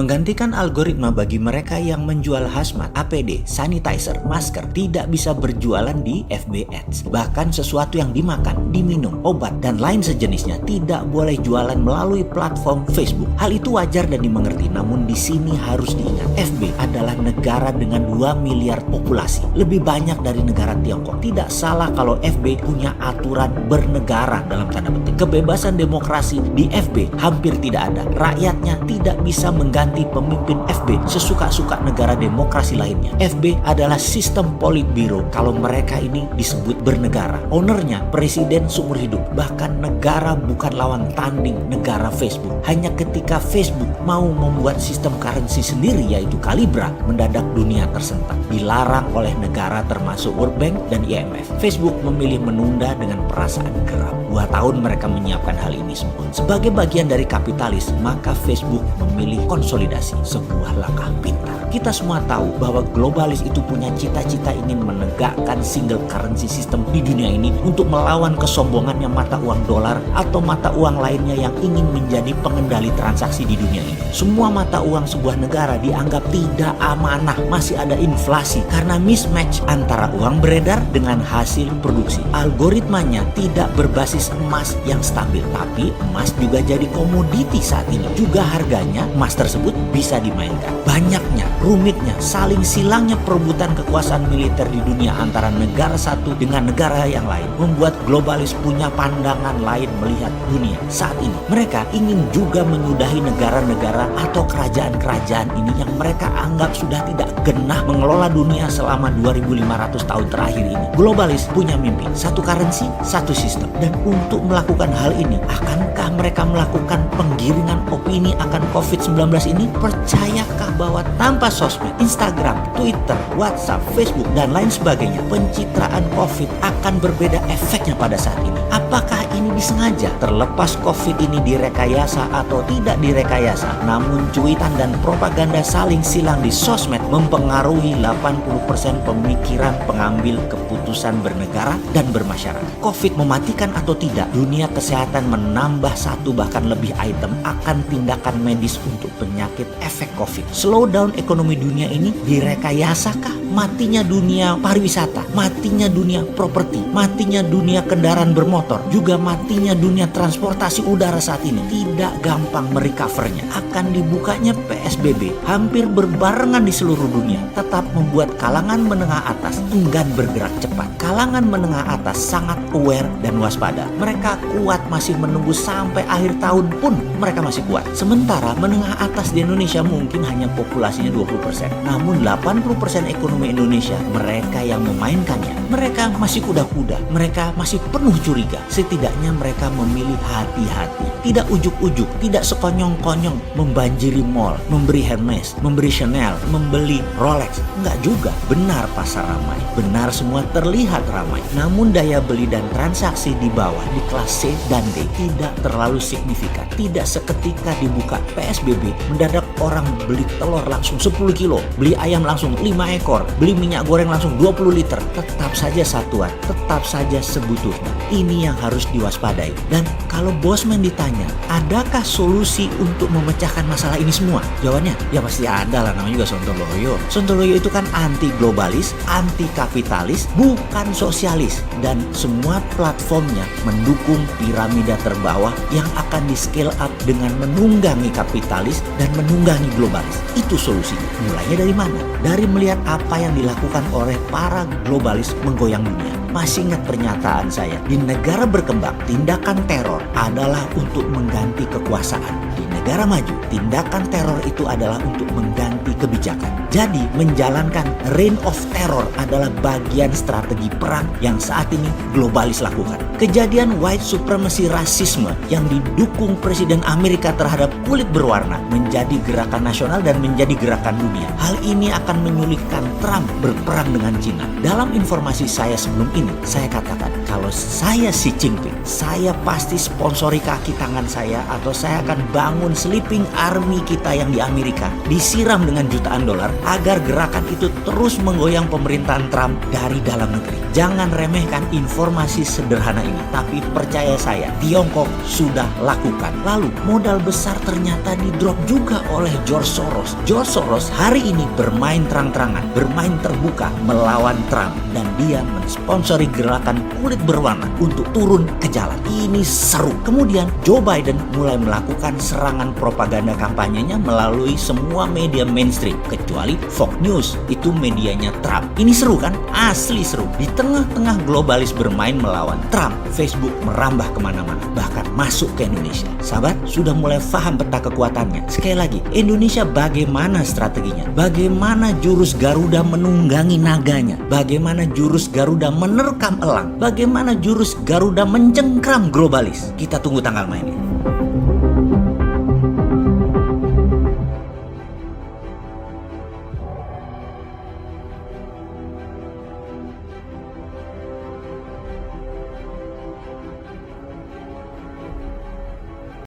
Menggantikan algoritma bagi mereka yang menjual hazmat, APD, sanitizer, masker tidak bisa berjualan di FB Ads. Bahkan sesuatu yang dimakan, diminum, obat, dan lain sejenisnya tidak boleh jualan melalui platform Facebook. Hal itu wajar dan dimengerti, namun di sini harus diingat, FB adalah negara dengan 2 miliar populasi, lebih banyak dari negara Tiongkok. Tidak salah kalau FB punya aturan bernegara dalam tanda petik. Kebebasan demokrasi di FB hampir tidak ada. Rakyatnya tidak bisa mengganti pemimpin FB sesuka-suka negara demokrasi lainnya. FB adalah sistem politbiro kalau mereka ini disebut bernegara. Ownernya presiden seumur hidup. Bahkan negara bukan lawan tanding negara Facebook. Hanya ketika Facebook mau membuat sistem currency sendiri yaitu Calibra, mendadak dunia tersentak. Dilarang oleh negara termasuk World Bank dan IMF. Facebook memilih menunda dengan perasaan geram. 2 tahun mereka menyiapkan hal ini semua. Sebagai bagian dari kapitalis, maka Facebook memilih konsolidasi, sebuah langkah pintar. Kita semua tahu bahwa globalis itu punya cita-cita ingin menegakkan single currency system di dunia ini untuk melawan kesombongannya mata uang dolar atau mata uang lainnya yang ingin menjadi pengendali transaksi di dunia ini. Semua mata uang sebuah negara dianggap tidak amanah, masih ada inflasi karena mismatch antara uang beredar dengan hasil produksi. Algoritmanya tidak berbasis emas yang stabil, tapi emas juga jadi komoditi saat ini. Juga harganya emas tersebut bisa dimainkan. Banyaknya, rumitnya, saling silangnya perebutan kekuasaan militer di dunia antara negara satu dengan negara yang lain membuat globalis punya pandangan lain melihat dunia saat ini. Mereka ingin juga menyudahi negara-negara atau kerajaan-kerajaan ini yang mereka anggap sudah tidak genah mengelola dunia selama 2500 tahun terakhir ini. Globalis punya mimpi, satu currency, satu sistem. Dan untuk melakukan hal ini, akankah mereka melakukan penggiringan opini akan COVID-19 ini? Percayakah bahwa tanpa sosmed, Instagram, Twitter, WhatsApp, Facebook, dan lain sebagainya, pencitraan COVID akan berbeda efeknya pada saat ini? Apakah ini disengaja? Terlepas COVID ini direkayasa atau tidak direkayasa, namun cuitan dan propaganda saling silang di sosmed mempengaruhi 80% pemikiran pengambil keputusan bernegara dan bermasyarakat. COVID mematikan atau tidak, dunia kesehatan menambah 1 bahkan lebih item akan tindakan medis untuk penyakit efek COVID. Slowdown ekonomi dunia ini direkayasakah? Matinya dunia pariwisata, matinya dunia properti, matinya dunia kendaraan bermotor, juga matinya dunia transportasi udara saat ini. Tidak gampang merecovernya. Akan dibukanya PSBB hampir berbarengan di seluruh dunia, tetap membuat kalangan menengah atas enggan bergerak cepat. Kalangan menengah atas sangat aware dan waspada. Mereka kuat masih menunggu sampai akhir tahun pun mereka masih kuat. Sementara menengah atas di Indonesia mungkin hanya populasinya 20%. Namun 80% ekonomi Indonesia mereka yang memainkannya. Mereka masih kuda-kuda. Mereka masih penuh curiga. Setidaknya mereka memilih hati-hati. Tidak ujuk-ujuk, tidak sekonyong-konyong membanjiri mall, memberi Hermes, memberi Chanel, membeli Rolex. Enggak juga. Benar pasar ramai. Benar semua terlihat ramai. Namun daya beli dan transaksi di bawah di kelas C dan D tidak terlalu signifikan. Tidak seketika dibuka PSBB mendadak orang beli telur langsung 10 kilo, beli ayam langsung 5 ekor, beli minyak goreng langsung 20 liter. Tetap saja satuan, tetap saja sebutuhnya. Ini yang harus diwaspadai. Dan kalau Bosman ditanya, adakah solusi untuk memecahkan masalah ini semua? Jawabannya, ya pasti ada lah, namanya juga Sontoloyo. Sontoloyo itu kan anti globalis, anti kapitalis, bukan sosialis. Dan semua platformnya mendukung piramida terbawah yang akan di scale up dengan menunggangi kapitalis dan menunggangi globalis. Itu solusinya. Mulainya dari mana? Dari melihat apa yang dilakukan oleh para globalis menggoyang dunia. Masih ingat pernyataan saya, di negara berkembang, tindakan teror adalah untuk mengganti kekuasaan. Di negara maju, tindakan teror itu adalah untuk mengganti kebijakan. Jadi, menjalankan reign of terror adalah bagian strategi perang yang saat ini globalis lakukan. Kejadian white supremacy rasisme yang didukung Presiden Amerika terhadap kulit berwarna menjadi gerakan nasional dan menjadi gerakan dunia. Hal ini akan menyulitkan Trump berperang dengan Cina. Dalam informasi saya sebelum ini, saya katakan kalau saya Xi Jinping, saya pasti sponsori kaki tangan saya atau saya akan bangun sleeping army kita yang di Amerika, disiram dengan jutaan dolar agar gerakan itu terus menggoyang pemerintahan Trump dari dalam negeri. Jangan remehkan informasi sederhana ini, tapi percaya saya, Tiongkok sudah lakukan. Lalu modal besar ternyata di-drop juga oleh George Soros. George Soros hari ini bermain terang-terangan, bermain terbuka melawan Trump, dan dia mensponsori gerakan kulit berwarna untuk turun ke jalan. Ini seru. Kemudian Joe Biden mulai melakukan serangan propaganda kampanyenya melalui semua media mainstream kecuali Fox News, itu medianya Trump. Ini seru kan? Asli seru. Di tengah-tengah globalis bermain melawan Trump, Facebook merambah kemana-mana, bahkan masuk ke Indonesia. Sahabat, sudah mulai paham peta kekuatannya. Sekali lagi, Indonesia bagaimana strateginya? Bagaimana jurus Garuda menunggangi naganya? Bagaimana jurus Garuda menerkam elang? Bagaimana jurus Garuda mencengkram globalis? Kita tunggu tanggal mainnya.